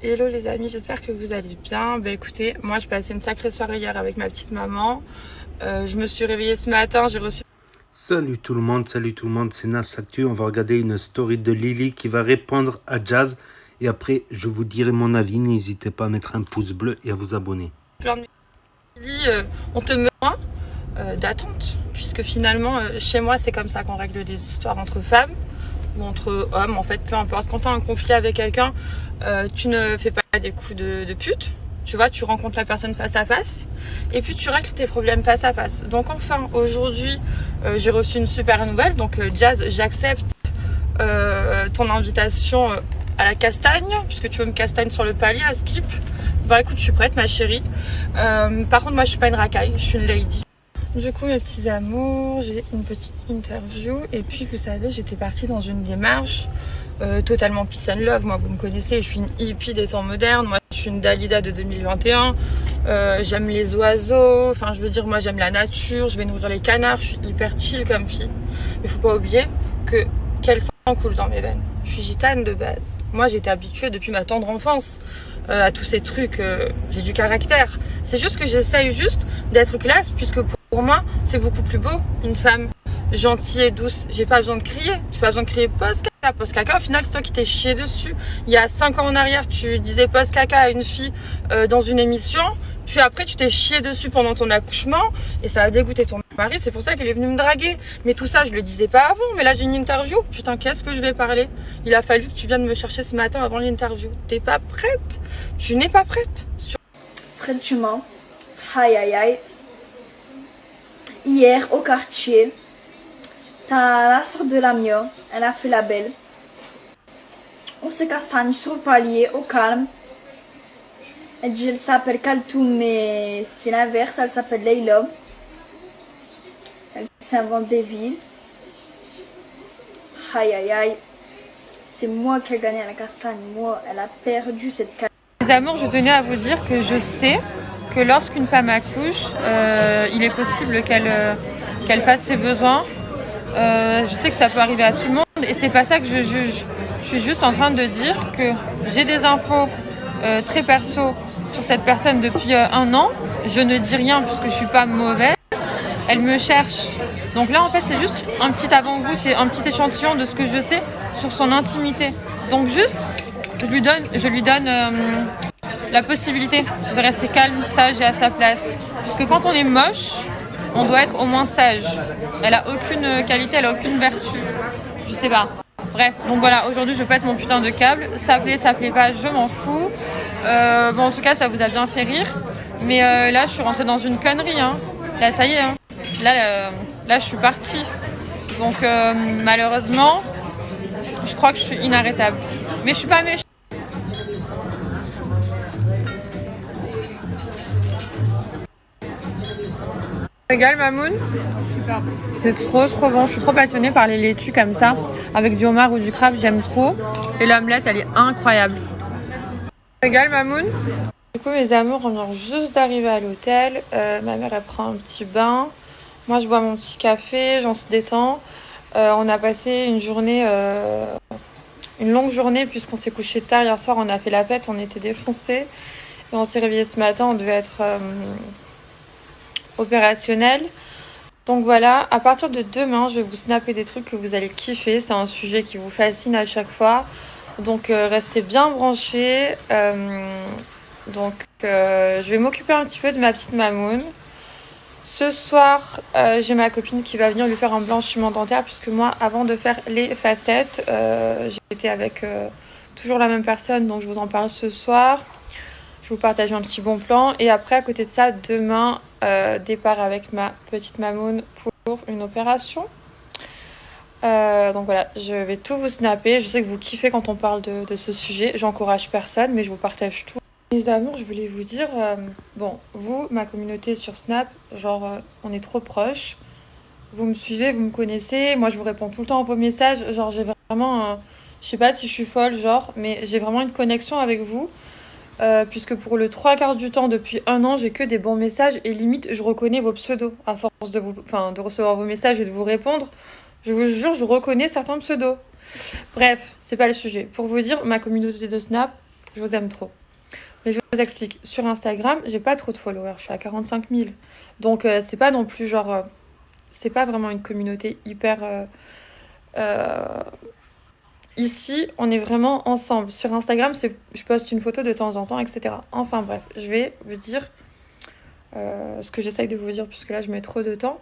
Hello les amis, j'espère que vous allez bien. Bah écoutez, moi je passais une sacrée soirée hier avec ma petite maman. Je me suis réveillée ce matin, j'ai reçu... Salut tout le monde, c'est Nas Actu. On va regarder une story de Lily qui va répondre à Jazz. Et après, je vous dirai mon avis. N'hésitez pas à mettre un pouce bleu et à vous abonner. plein de on te met d'attente, puisque finalement chez moi c'est comme ça qu'on règle des histoires entre femmes ou entre hommes, en fait peu importe. Quand tu as un conflit avec quelqu'un, tu ne fais pas des coups de pute. Tu vois, tu rencontres la personne face à face et puis tu règles tes problèmes face à face. Donc enfin, aujourd'hui, j'ai reçu une super nouvelle. Donc Jazz, j'accepte ton invitation à la castagne, puisque tu veux me castagne sur le palier à Skip. Bah écoute, je suis prête ma chérie. Par contre, moi je suis pas une racaille, je suis une lady. Du coup, mes petits amours, j'ai une petite interview. Et puis, vous savez, j'étais partie dans une démarche totalement peace and love. Moi, vous me connaissez, je suis une hippie des temps modernes. Moi, je suis une Dalida de 2021. J'aime les oiseaux. Enfin, je veux dire, moi, j'aime la nature. Je vais nourrir les canards. Je suis hyper chill comme fille. Mais faut pas oublier que quel sang coule dans mes veines. Je suis gitane de base. Moi, j'étais habituée depuis ma tendre enfance à tous ces trucs. J'ai du caractère. C'est juste que j'essaye juste d'être classe, puisque pour moi, c'est beaucoup plus beau, une femme gentille et douce. J'ai pas besoin de crier. J'ai pas besoin de crier post caca. Post caca, au final, c'est toi qui t'es chié dessus. Il y a 5 ans en arrière, tu disais post caca à une fille dans une émission. Puis après, tu t'es chié dessus pendant ton accouchement. Et ça a dégoûté ton mari. C'est pour ça qu'elle est venue me draguer. Mais tout ça, je le disais pas avant. Mais là, j'ai une interview. Putain, qu'est-ce que je vais parler? Il a fallu que tu viennes me chercher ce matin avant l'interview. T'es pas prête? Tu n'es pas prête? Près du Mans. Aïe aïe aïe. Hier, au quartier, t'as la soeur de Lamia, elle a fait la belle. On se castagne sur le palier, au calme. Elle dit, elle s'appelle Kaltoum, mais c'est l'inverse, elle s'appelle Leila. Elle s'invente des villes. Aïe aïe aïe. C'est moi qui ai gagné à la castagne, moi, elle a perdu cette castagne. Les amours, je tenais à vous dire que je sais que lorsqu'une femme accouche, il est possible qu'elle fasse ses besoins. Je sais que ça peut arriver à tout le monde et c'est pas ça que je juge. Je suis juste en train de dire que j'ai des infos très perso sur cette personne depuis 1 an. Je ne dis rien puisque je suis pas mauvaise. Elle me cherche. Donc là, en fait, c'est juste un petit avant-goût, c'est un petit échantillon de ce que je sais sur son intimité. Donc juste, je lui donne la possibilité de rester calme, sage et à sa place. Puisque quand on est moche, on doit être au moins sage. Elle a aucune qualité, elle a aucune vertu. Je sais pas. Bref, donc voilà, aujourd'hui je pète mon putain de câble. Ça plaît pas, je m'en fous. Bon, en tout cas, ça vous a bien fait rire. Mais là, je suis rentrée dans une connerie. Hein. Là, ça y est. Hein. Là, je suis partie. Donc, malheureusement, je crois que je suis inarrêtable. Mais je suis pas méchante. Régale Mamoun. C'est trop bon. Je suis trop passionnée par les laitues comme ça, avec du homard ou du crabe, j'aime trop. Et l'omelette, elle est incroyable. Régale Mamoun. Du coup, mes amours, on vient juste d'arriver à l'hôtel. Ma mère, elle prend un petit bain. Moi, je bois mon petit café, j'en se détend. On a passé une longue journée puisqu'on s'est couché tard hier soir. On a fait la fête, on était défoncés. Et on s'est réveillé ce matin, on devait être opérationnel. Donc voilà, à partir de demain, je vais vous snapper des trucs que vous allez kiffer. C'est un sujet qui vous fascine à chaque fois. Donc restez bien branchés. Je vais m'occuper un petit peu de ma petite Mamoun. Ce soir, j'ai ma copine qui va venir lui faire un blanchiment dentaire. Puisque moi, avant de faire les facettes, j'étais avec toujours la même personne. Donc je vous en parle ce soir. Je vous partage un petit bon plan. Et après, à côté de ça, demain, départ avec ma petite Mamoun pour une opération. Donc voilà, je vais tout vous snapper. Je sais que vous kiffez quand on parle de ce sujet. J'encourage personne, mais je vous partage tout. Les amours, je voulais vous dire, bon, vous, ma communauté sur Snap, genre, on est trop proches. Vous me suivez, vous me connaissez. Moi, je vous réponds tout le temps à vos messages. Genre, j'ai vraiment, je sais pas si je suis folle, genre, mais j'ai vraiment une connexion avec vous. Puisque pour le 3/4 du temps, depuis 1 an, j'ai que des bons messages et limite, je reconnais vos pseudos. À force de recevoir vos messages et de vous répondre, je vous jure, je reconnais certains pseudos. Bref, c'est pas le sujet. Pour vous dire, ma communauté de Snap, Je vous aime trop. Mais je vous explique. Sur Instagram, j'ai pas trop de followers. Je suis à 45 000. Donc, c'est pas non plus genre... c'est pas vraiment une communauté hyper... Ici, on est vraiment ensemble. Sur Instagram, je poste une photo de temps en temps, etc. Enfin bref, je vais vous dire ce que j'essaye de vous dire, puisque là, je mets trop de temps.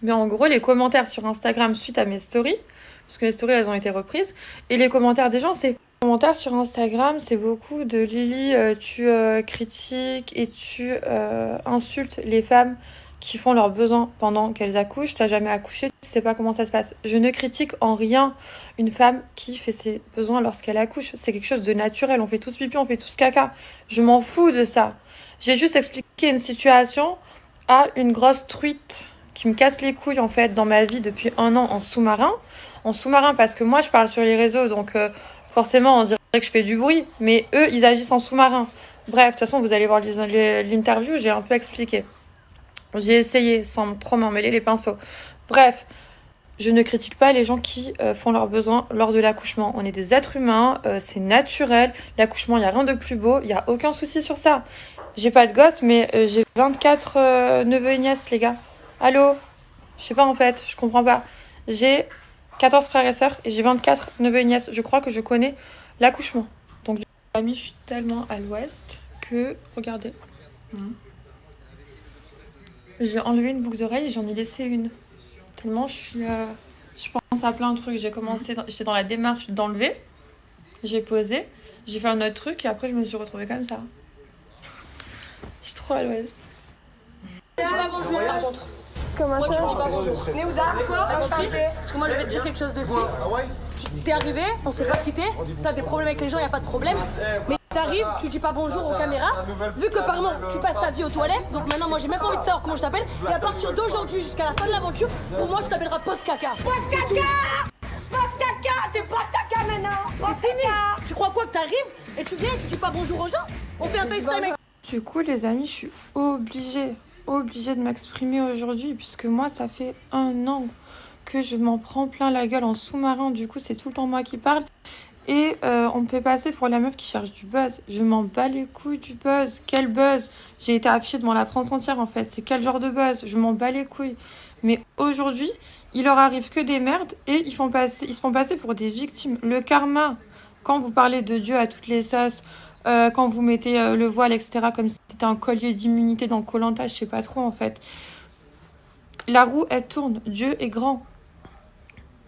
Mais en gros, les commentaires sur Instagram suite à mes stories, parce que les stories, elles ont été reprises, et les commentaires des gens, c'est... Les commentaires sur Instagram, c'est beaucoup de Lily, tu critiques et tu insultes les femmes qui font leurs besoins pendant qu'elles accouchent. T'as jamais accouché, tu sais pas comment ça se passe. Je ne critique en rien une femme qui fait ses besoins lorsqu'elle accouche. C'est quelque chose de naturel. On fait tous pipi, on fait tous caca. Je m'en fous de ça. J'ai juste expliqué une situation à une grosse truite qui me casse les couilles en fait dans ma vie depuis 1 an en sous-marin. En sous-marin parce que moi je parle sur les réseaux, donc forcément on dirait que je fais du bruit. Mais eux, ils agissent en sous-marin. Bref, de toute façon, vous allez voir l'interview, j'ai un peu expliqué. J'ai essayé sans trop m'emmêler les pinceaux. Bref, je ne critique pas les gens qui font leurs besoins lors de l'accouchement. On est des êtres humains, c'est naturel. L'accouchement, il n'y a rien de plus beau, il n'y a aucun souci sur ça. J'ai pas de gosse, mais j'ai 24 neveux et nièces, les gars. Allô? Je sais pas en fait, je comprends pas. J'ai 14 frères et sœurs et j'ai 24 neveux et nièces. Je crois que je connais l'accouchement. Donc, je suis tellement à l'ouest que... Regardez. J'ai enlevé une boucle d'oreille et j'en ai laissé une. Tellement je suis... je pense à plein de trucs. J'étais dans la démarche d'enlever. J'ai posé. J'ai fait un autre truc et après je me suis retrouvée comme ça. Je suis trop à l'ouest. Pas bonjour par contre. Comment Moi tu ça? me dis pas bonjour. Néouda, t'as compris? Parce que moi je vais te dire quelque chose de suite. T'es arrivé, on s'est pas quitté. T'as des problèmes avec les gens, y a pas de problème. Mais t'arrives, tu dis pas bonjour aux caméras. Vu que par exemple tu passes ta vie aux toilettes, donc maintenant moi j'ai même pas envie de savoir comment je t'appelle. Et à partir d'aujourd'hui jusqu'à la fin de l'aventure, pour moi je t'appellerai Post Caca. Post Caca! Post Caca! T'es Post Caca maintenant! Post Caca! Tu crois quoi que t'arrives et tu viens et tu dis pas bonjour aux gens? On fait un FaceTime avec... Du coup, les amis, je suis obligée de m'exprimer aujourd'hui puisque moi, ça fait 1 an que je m'en prends plein la gueule en sous-marin. Du coup, c'est tout le temps moi qui parle. Et on me fait passer pour la meuf qui cherche du buzz. Je m'en bats les couilles du buzz. Quel buzz? J'ai été affichée devant la France entière en fait. C'est quel genre de buzz? Je m'en bats les couilles. Mais aujourd'hui, il leur arrive que des merdes et ils se font passer pour des victimes. Le karma, quand vous parlez de Dieu à toutes les sauces, quand vous mettez le voile, etc., comme si c'était un collier d'immunité dans Koh-Lanta, je sais pas trop en fait. La roue, elle tourne. Dieu est grand.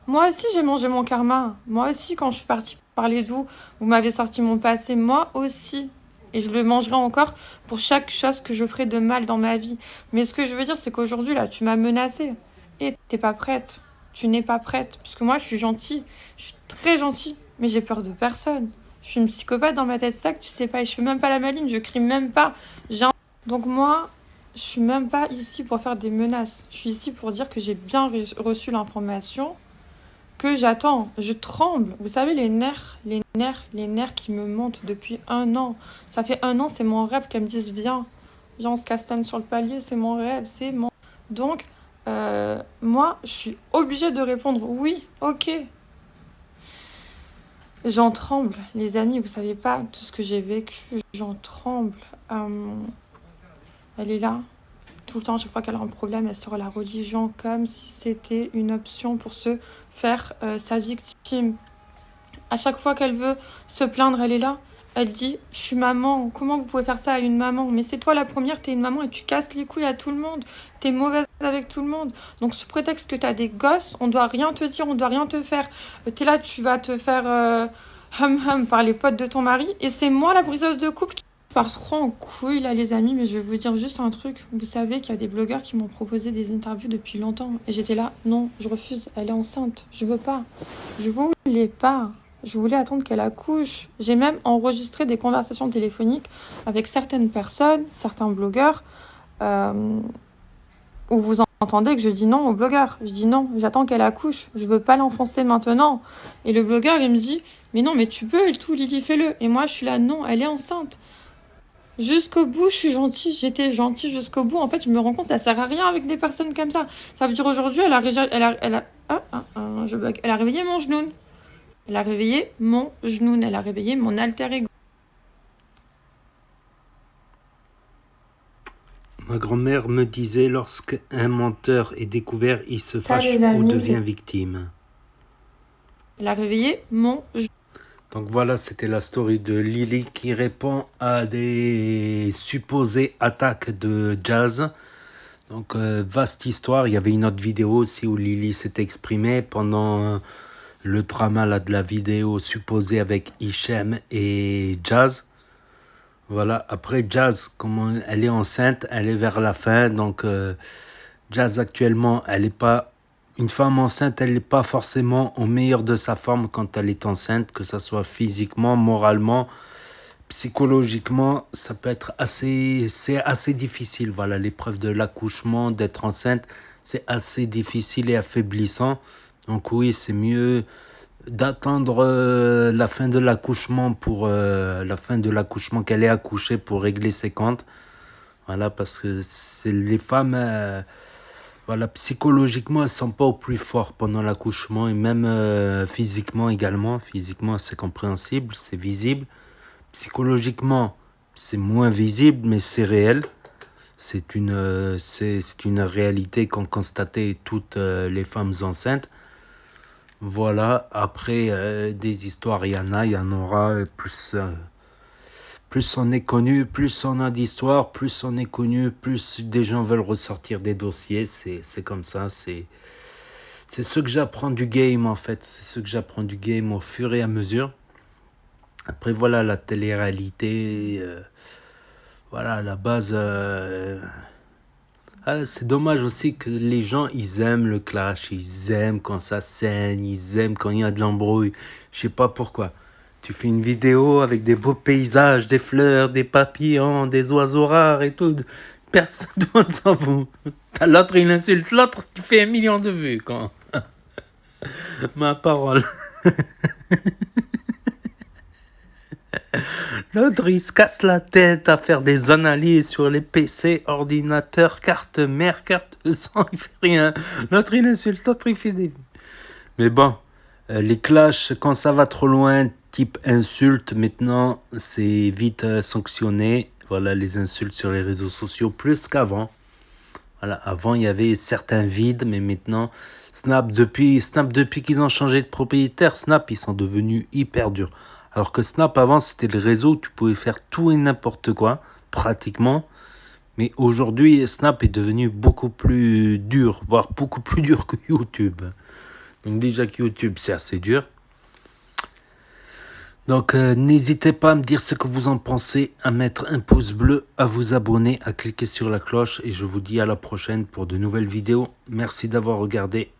Moi aussi, j'ai mangé mon karma. Moi aussi, quand je suis partie parler de vous, vous m'avez sorti mon passé. Moi aussi. Et je le mangerai encore pour chaque chose que je ferai de mal dans ma vie. Mais ce que je veux dire, c'est qu'aujourd'hui, là, tu m'as menacée. Et t'es pas prête. Tu n'es pas prête. Parce que moi, je suis gentille. Je suis très gentille. Mais j'ai peur de personne. Je suis une psychopathe dans ma tête, ça que tu sais pas. Et je fais même pas la maline. Je crie même pas. Donc moi, je suis même pas ici pour faire des menaces. Je suis ici pour dire que j'ai bien reçu l'information. Que j'attends, je tremble. Vous savez, les nerfs qui me montent depuis 1 an. Ça fait 1 an, c'est mon rêve qu'elles me disent viens, on se castagne sur le palier, c'est mon rêve, c'est mon... Donc, moi, je suis obligée de répondre oui, ok. J'en tremble, les amis, vous savez pas tout ce que j'ai vécu, j'en tremble. Elle est là. Tout le temps, chaque fois qu'elle a un problème, elle sort la religion comme si c'était une option pour se faire sa victime. À chaque fois qu'elle veut se plaindre, elle est là. Elle dit « Je suis maman, comment vous pouvez faire ça à une maman ?» Mais c'est toi la première, t'es une maman et tu casses les couilles à tout le monde. T'es mauvaise avec tout le monde. Donc sous prétexte que t'as des gosses, on doit rien te dire, on doit rien te faire. T'es là, tu vas te faire par les potes de ton mari. Et c'est moi la briseuse de couple qui part trop en couille là les amis, mais je vais vous dire juste un truc. Vous savez qu'il y a des blogueurs qui m'ont proposé des interviews depuis longtemps. Et j'étais là, non, je refuse, elle est enceinte. Je veux pas. Je voulais pas. Je voulais attendre qu'elle accouche. J'ai même enregistré des conversations téléphoniques avec certaines personnes, certains blogueurs, où vous entendez que je dis non au blogueur. Je dis non, j'attends qu'elle accouche. Je veux pas l'enfoncer maintenant. Et le blogueur, il me dit, mais non, mais tu peux et tout, Lily, fais-le. Et moi, je suis là, non, elle est enceinte. Jusqu'au bout, je suis gentille. J'étais gentille jusqu'au bout. En fait, je me rends compte, ça sert à rien avec des personnes comme ça. Ça veut dire aujourd'hui, elle a réveillé mon genoun. Elle a réveillé mon genoun. Elle a réveillé mon alter ego. Ma grand-mère me disait, lorsqu'un menteur est découvert, il se fâche les ou amis, devient victime. Il a réveillé mon jeu. Donc voilà, c'était la story de Lily qui répond à des supposées attaques de Jazz. Donc vaste histoire, il y avait une autre vidéo aussi où Lily s'est exprimée pendant le drama là, de la vidéo supposée avec Hichem et Jazz. Voilà, après Jazz, comme elle est enceinte, elle est vers la fin. Donc Jazz actuellement, elle est pas... Une femme enceinte, elle n'est pas forcément au meilleur de sa forme quand elle est enceinte, que ce soit physiquement, moralement, psychologiquement, ça peut être c'est assez difficile. Voilà, l'épreuve de l'accouchement, d'être enceinte, c'est assez difficile et affaiblissant. Donc oui, c'est mieux d'attendre la fin de l'accouchement qu'elle ait accouché pour régler ses comptes. Voilà, parce que c'est les femmes, voilà, psychologiquement, elles sont pas au plus fort pendant l'accouchement et même physiquement également. Physiquement, c'est compréhensible, c'est visible. Psychologiquement, c'est moins visible, mais c'est réel. C'est une réalité qu'ont constaté toutes les femmes enceintes. Voilà, après des histoires, il y en aura. Plus on est connu, plus on a d'histoires, plus on est connu, plus des gens veulent ressortir des dossiers. C'est comme ça, c'est ce que j'apprends du game en fait. C'est ce que j'apprends du game au fur et à mesure. Après voilà, la télé-réalité, voilà, à la base... c'est dommage aussi que les gens, ils aiment le clash, ils aiment quand ça saigne, ils aiment quand il y a de l'embrouille. Je sais pas pourquoi. Tu fais une vidéo avec des beaux paysages, des fleurs, des papillons, des oiseaux rares et tout. Personne ne s'en fout. T'as l'autre, il insulte l'autre, tu fais 1 million de vues quand. Ma parole. L'autre, il se casse la tête à faire des analyses sur les PC, ordinateurs, carte mère, carte son, il fait rien. L'autre, il insulte, l'autre, il fait des... Mais bon, les clashs, quand ça va trop loin, type insulte, maintenant, c'est vite sanctionné. Voilà, les insultes sur les réseaux sociaux, plus qu'avant. Voilà, avant, il y avait certains vides, mais maintenant, Snap, depuis qu'ils ont changé de propriétaire, Snap, ils sont devenus hyper durs. Alors que Snap, avant, c'était le réseau où tu pouvais faire tout et n'importe quoi, pratiquement. Mais aujourd'hui, Snap est devenu beaucoup plus dur, voire beaucoup plus dur que YouTube. Donc déjà que YouTube, c'est assez dur. Donc n'hésitez pas à me dire ce que vous en pensez, à mettre un pouce bleu, à vous abonner, à cliquer sur la cloche. Et je vous dis à la prochaine pour de nouvelles vidéos. Merci d'avoir regardé.